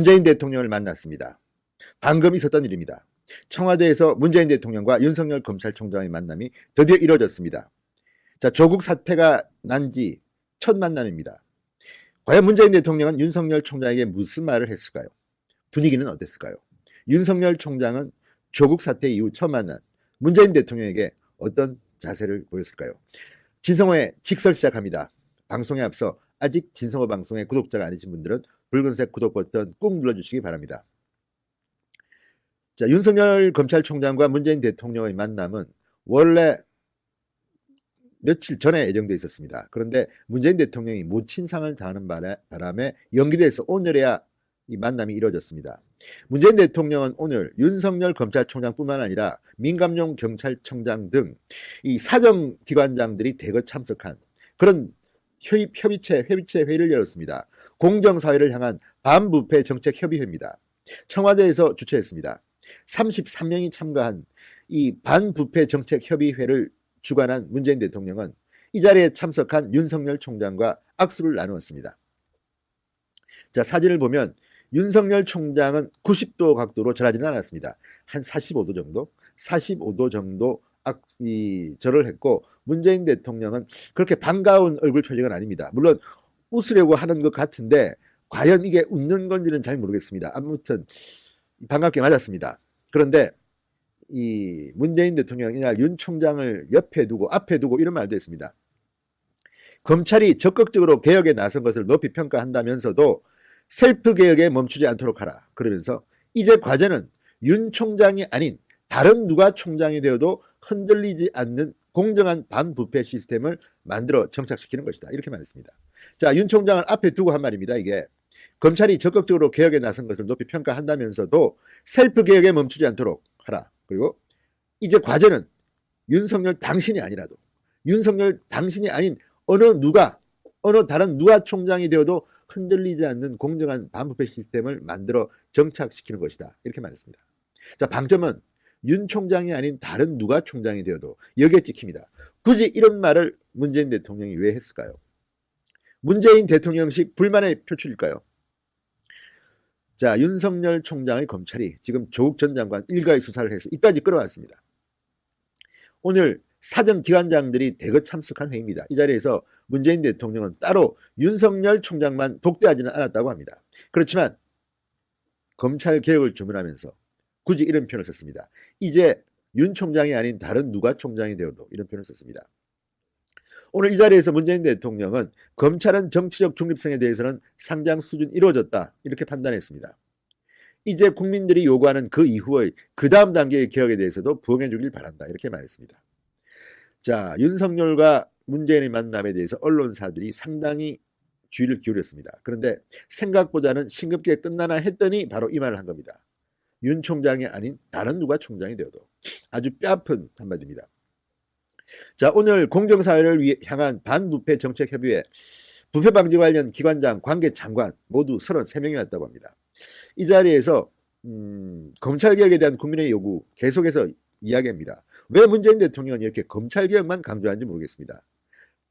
문재인 대통령을 만났습니다. 방금 있었던 일입니다. 청와대에서 문재인 대통령과 윤석열 검찰총장의 만남이 드디어 이루어졌습니다. 자, 조국 사태가 난 지 첫 만남입니다. 과연 문재인 대통령은 윤석열 총장에게 무슨 말을 했을까요? 분위기는 어땠을까요? 윤석열 총장은 조국 사태 이후 처음 만난 문재인 대통령에게 어떤 자세를 보였을까요? 진성호의 직설 시작합니다. 방송에 앞서 아직 진성호 방송의 구독자가 아니신 분들은 붉은색 구독 버튼 꾹 눌러주시기 바랍니다. 자, 윤석열 검찰총장과 문재인 대통령의 만남은 원래 며칠 전에 예정되어 있었습니다. 그런데 문재인 대통령이 모친상을 당하는 바람에 연기돼서 오늘에야 이 만남이 이루어졌습니다. 문재인 대통령은 오늘 윤석열 검찰총장뿐만 아니라 민감용 경찰청장 등 이 사정기관장들이 대거 참석한 그런 회비체 회의를 열었습니다. 공정사회를 향한 반부패 정책협의회입니다. 청와대에서 주최했습니다. 33명이 참가한 이 반부패 정책협의회를 주관한 문재인 대통령은 이 자리에 참석한 윤석열 총장과 악수를 나누었습니다. 자, 사진을 보면 윤석열 총장은 90도 각도로 절하지는 않았습니다. 한 45도 정도 절을 했고, 문재인 대통령은 그렇게 반가운 얼굴 표정은 아닙니다. 물론 웃으려고 하는 것 같은데 과연 이게 웃는 건지는 잘 모르겠습니다. 아무튼 반갑게 맞았습니다. 그런데 이 문재인 대통령이 이날 윤 총장을 앞에 두고 이런 말도 했습니다. 검찰이 적극적으로 개혁에 나선 것을 높이 평가한다면서도 셀프 개혁에 멈추지 않도록 하라. 그러면서 이제 과제는 윤 총장이 아닌 다른 누가 총장이 되어도 흔들리지 않는 공정한 반부패 시스템을 만들어 정착시키는 것이다. 이렇게 말했습니다. 자, 윤 총장을 앞에 두고 한 말입니다. 이게 검찰이 적극적으로 개혁에 나선 것을 높이 평가한다면서도 셀프 개혁에 멈추지 않도록 하라. 그리고 이제 과제는 윤석열 당신이 아니라도 윤석열 당신이 아닌 어느 다른 누가 총장이 되어도 흔들리지 않는 공정한 반부패 시스템을 만들어 정착시키는 것이다. 이렇게 말했습니다. 자, 방점은 윤 총장이 아닌 다른 누가 총장이 되어도 여기에 찍힙니다. 굳이 이런 말을 문재인 대통령이 왜 했을까요? 문재인 대통령식 불만의 표출일까요? 자, 윤석열 총장의 검찰이 지금 조국 전 장관 일가의 수사를 해서 이까지 끌어왔습니다. 오늘 사정기관장들이 대거 참석한 회의입니다. 이 자리에서 문재인 대통령은 따로 윤석열 총장만 독대하지는 않았다고 합니다. 그렇지만 검찰 개혁을 주문하면서 굳이 이런 표현을 썼습니다. 이제 윤 총장이 아닌 다른 누가 총장이 되어도 이런 표현을 썼습니다. 오늘 이 자리에서 문재인 대통령은 검찰은 정치적 중립성에 대해서는 상장 수준 이루어졌다 이렇게 판단했습니다. 이제 국민들이 요구하는 그 이후의 그 다음 단계의 개혁에 대해서도 부응해 주길 바란다 이렇게 말했습니다. 자, 윤석열과 문재인의 만남에 대해서 언론사들이 상당히 주의를 기울였습니다. 그런데 생각보다는 싱겁게 끝나나 했더니 바로 이 말을 한 겁니다. 윤 총장이 아닌 다른 누가 총장이 되어도. 아주 뼈아픈 한마디입니다. 자, 오늘 공정사회를 향한 반부패 정책협의회 부패 방지 관련 기관장, 관계장관 모두 33명이 왔다고 합니다. 이 자리에서 검찰개혁에 대한 국민의 요구 계속해서 이야기합니다. 왜 문재인 대통령은 이렇게 검찰개혁만 강조하는지 모르겠습니다.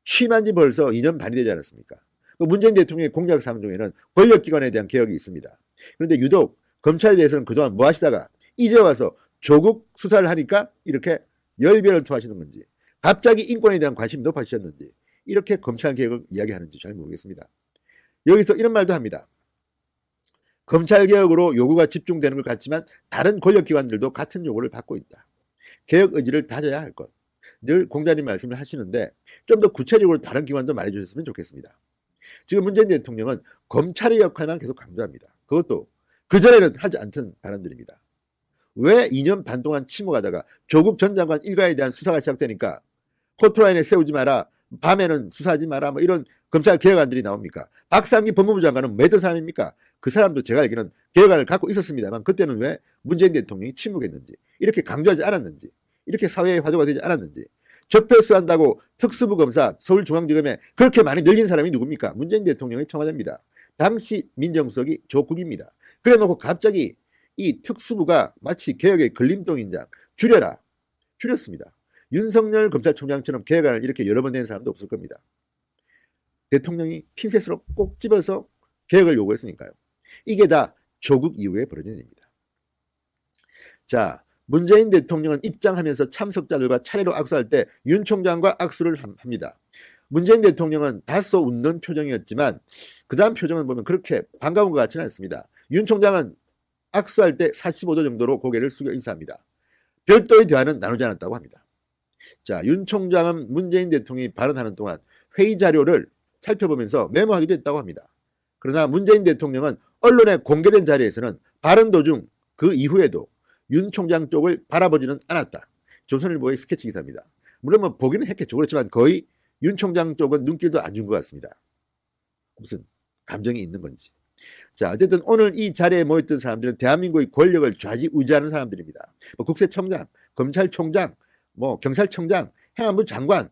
취임한 지 벌써 2년 반이 되지 않았습니까? 문재인 대통령의 공약사항 중에는 권력기관에 대한 개혁이 있습니다. 그런데 유독 검찰에 대해서는 그동안 뭐 하시다가 이제 와서 조국 수사를 하니까 이렇게 열변을 토하시는 건지, 갑자기 인권에 대한 관심이 높아지셨는지, 이렇게 검찰개혁을 이야기하는지 잘 모르겠습니다. 여기서 이런 말도 합니다. 검찰개혁으로 요구가 집중되는 것 같지만 다른 권력기관들도 같은 요구를 받고 있다. 개혁 의지를 다져야 할 것. 늘 공자님 말씀을 하시는데 좀 더 구체적으로 다른 기관도 말해주셨으면 좋겠습니다. 지금 문재인 대통령은 검찰의 역할만 계속 강조합니다. 그것도 그전에는 하지 않던 발언들입니다. 왜 2년 반 동안 침묵하다가 조국 전 장관 일가에 대한 수사가 시작되니까 호트라인에 세우지 마라, 밤에는 수사하지 마라, 뭐 이런 검찰 개혁안들이 나옵니까? 박상기 법무부 장관은 뭐 했던 사람입니까? 그 사람도 제가 알기로는 개혁안을 갖고 있었습니다만 그때는 왜 문재인 대통령이 침묵했는지, 이렇게 강조하지 않았는지, 이렇게 사회의 화두가 되지 않았는지, 적폐수한다고 특수부 검사 서울중앙지검에 그렇게 많이 늘린 사람이 누굽니까? 문재인 대통령의 청와대입니다. 당시 민정수석이 조국입니다. 그래 놓고 갑자기 이 특수부가 마치 개혁의 걸림돌인 양 줄였습니다. 윤석열 검찰총장처럼 개혁안을 이렇게 여러 번 낸 사람도 없을 겁니다. 대통령이 핀셋으로 꼭 집어서 개혁을 요구했으니까요. 이게 다 조국 이후에 벌어진 일입니다. 자, 문재인 대통령은 입장하면서 참석자들과 차례로 악수할 때 윤 총장과 악수를 합니다. 문재인 대통령은 다소 웃는 표정이었지만 그 다음 표정을 보면 그렇게 반가운 것 같지는 않습니다. 윤 총장은 악수할 때 45도 정도로 고개를 숙여 인사합니다. 별도의 대화는 나누지 않았다고 합니다. 자, 윤 총장은 문재인 대통령이 발언하는 동안 회의 자료를 살펴보면서 메모하기도 했다고 합니다. 그러나 문재인 대통령은 언론에 공개된 자리에서는 발언 도중 그 이후에도 윤 총장 쪽을 바라보지는 않았다. 조선일보의 스케치 기사입니다. 물론 뭐 보기는 했겠죠. 그렇지만 거의 윤 총장 쪽은 눈길도 안 준 것 같습니다. 무슨 감정이 있는 건지. 자, 어쨌든 오늘 이 자리에 모였던 사람들은 대한민국의 권력을 좌지우지하는 사람들입니다. 뭐 국세청장, 검찰총장, 뭐 경찰청장, 행안부 장관,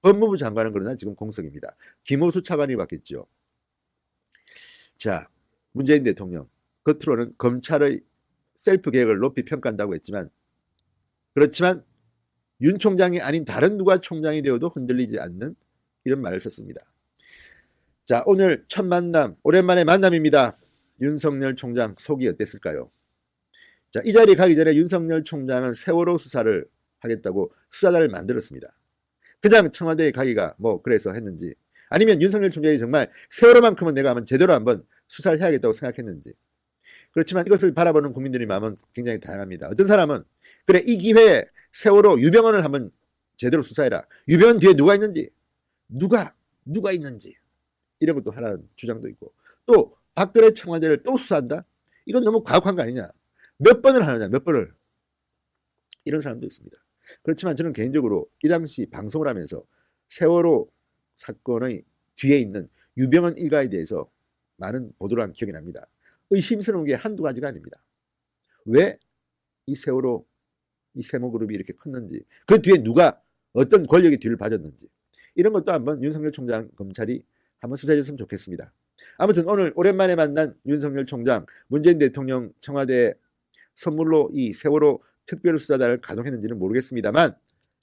법무부 장관은 그러나 지금 공석입니다. 김호수 차관이 바뀌었죠. 자, 문재인 대통령 겉으로는 검찰의 셀프 개혁을 높이 평가한다고 했지만 그렇지만 윤 총장이 아닌 다른 누가 총장이 되어도 흔들리지 않는 이런 말을 썼습니다. 자, 오늘 첫 만남, 오랜만에 만남입니다. 윤석열 총장 속이 어땠을까요? 자, 이 자리에 가기 전에 윤석열 총장은 세월호 수사를 하겠다고 수사단을 만들었습니다. 그냥 청와대에 가기가 뭐 그래서 했는지 아니면 윤석열 총장이 정말 세월호만큼은 내가 한번 제대로 한번 수사를 해야겠다고 생각했는지. 그렇지만 이것을 바라보는 국민들의 마음은 굉장히 다양합니다. 어떤 사람은 그래 이 기회에 세월호 유병헌을 한번 제대로 수사해라. 유병헌 뒤에 누가 있는지 누가 있는지 이런 것도 하라는 주장도 있고 또 박근혜 청와대를 또 수사한다? 이건 너무 과학한 거 아니냐. 몇 번을 하느냐 몇 번을 이런 사람도 있습니다. 그렇지만 저는 개인적으로 이 당시 방송을 하면서 세월호 사건의 뒤에 있는 유병헌 일가에 대해서 많은 보도를 한 기억이 납니다. 의심스러운 게 한두 가지가 아닙니다. 왜 이 세월호 이 세모그룹이 이렇게 컸는지 그 뒤에 누가 어떤 권력의 뒤를 봐줬는지 이런 것도 한번 윤석열 총장 검찰이 한번 수사해줬으면 좋겠습니다. 아무튼 오늘 오랜만에 만난 윤석열 총장 문재인 대통령 청와대에 선물로 이 세월호 특별수사단을 가동했는지는 모르겠습니다만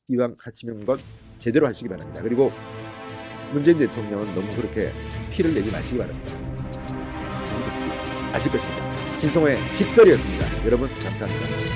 이왕 하시는 건 제대로 하시기 바랍니다. 그리고 문재인 대통령은 너무 그렇게 티를 내지 마시기 바랍니다. 아실 것입니다. 김성호의 직설이었습니다. 여러분 감사합니다.